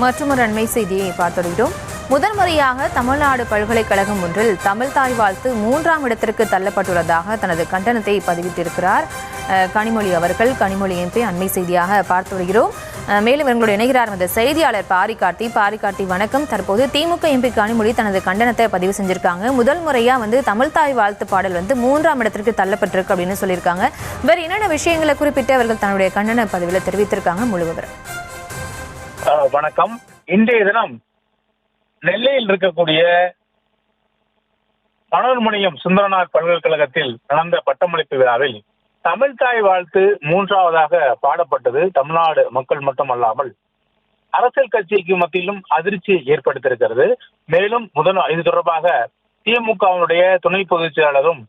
மற்றொரு அண்மை செய்தியை பார்த்துவிட்டோம். முதன்முறையாக தமிழ்நாடு பல்கலைக்கழகம் ஒன்றில் தமிழ் தாய் வாழ்த்து 3ஆம் இடத்திற்கு தள்ளப்பட்டுள்ளதாக தனது கண்டனத்தை பதிவிட்டிருக்கிறார் கனிமொழி அவர்கள். கனிமொழி எம்பி அண்மை செய்தியாக பார்த்து வருகிறோம். மேலும் எங்களுடைய இணைகிறார் அந்த செய்தியாளர் பாரிகார்த்தி வணக்கம். தற்போது திமுக எம்பி கனிமொழி தனது கண்டனத்தை பதிவு செஞ்சிருக்காங்க. முதல் முறையா தமிழ் தாய் வாழ்த்து பாடல் 3ஆம் இடத்திற்கு தள்ளப்பட்டிருக்கு அப்படின்னு சொல்லியிருக்காங்க. வேறு என்னென்ன விஷயங்களை குறிப்பிட்டு அவர்கள் தன்னுடைய கண்டன பதிவில் தெரிவித்திருக்காங்க? முழு விவரம். வணக்கம். இன்றைய தினம் நெல்லையில் இருக்கக்கூடிய மனோன்மணியம் சுந்தரனார் பல்கலைக்கழகத்தில் நடந்த பட்டமளிப்பு விழாவில் தமிழ் தாய் வாழ்த்து 3ஆவதாக பாடப்பட்டது. தமிழ்நாடு மக்கள் மட்டுமல்லாமல் அரசியல் கட்சிக்கு மத்தியிலும் அதிர்ச்சி ஏற்படுத்தியிருக்கிறது. மேலும் இது தொடர்பாக திமுகவினுடைய துணை பொதுச் செயலாளரும்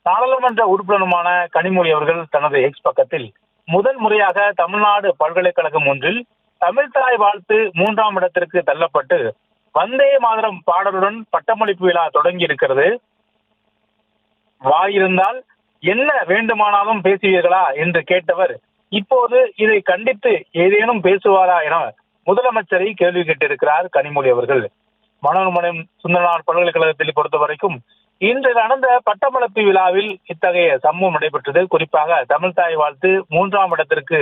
நாடாளுமன்ற உறுப்பினருமான கனிமொழி அவர்கள் தனது எக்ஸ் பக்கத்தில் முதல் முறையாக தமிழ்நாடு பல்கலைக்கழகம் ஒன்றில் தமிழ் தாய் வாழ்த்து 3ஆம் இடத்திற்கு தள்ளப்பட்டு வந்தே மாதரம் பாடலுடன் பட்டமளிப்பு விழா தொடங்கி இருக்கிறது. வாயிருந்தால் என்ன வேண்டுமானாலும் பேசுவீர்களா என்று கேட்டவர் இப்போது இதை கண்டித்து ஏதேனும் பேசுவாரா என முதலமைச்சரை கேள்வி கேட்டிருக்கிறார் கனிமொழி அவர்கள். மனோன்மணியம் சுந்தரனார் பல்கலைக்கழகத்தில் பொறுத்த வரைக்கும் இன்று நடந்த பட்டமளிப்பு விழாவில் இத்தகைய சம்பவம் நடைபெற்றது. குறிப்பாக தமிழ் தாய் வாழ்த்து 3ஆம் இடத்திற்கு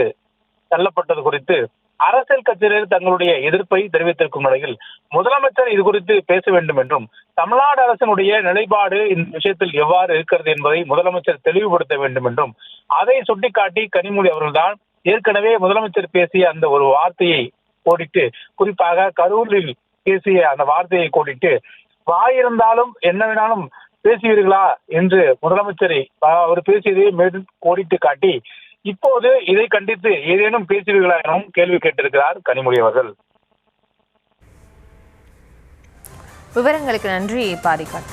தள்ளப்பட்டது குறித்து அரசியல் கட்சியினர் தங்களுடைய எதிர்ப்பை தெரிவித்திருக்கும் நிலையில் முதலமைச்சர் இது குறித்து பேச வேண்டும் என்றும் தமிழ்நாடு அரசினுடைய நிலைப்பாடு இந்த விஷயத்தில் எவ்வாறு இருக்கிறது என்பதை முதலமைச்சர் தெளிவுபடுத்த வேண்டும் என்றும் அதை சுட்டிக்காட்டி கனிமொழி அவர்கள்தான் ஏற்கனவே முதலமைச்சர் பேசிய அந்த ஒரு வார்த்தையை கோடிட்டு, குறிப்பாக கரூரில் பேசிய அந்த வார்த்தையை கோடிட்டு வாயிருந்தாலும் என்ன வேணாலும் பேசுவீர்களா என்று முதலமைச்சரை அவர் பேசியதை மேலும் கோடிட்டு காட்டி இப்போது இதை கண்டித்து ஏதேனும் பேசுவீர்களா எனவும் கேள்வி கேட்டிருக்கிறார் கனிமொழி அவர்கள். விவரங்களுக்கு நன்றி பாரிகார்த்தி.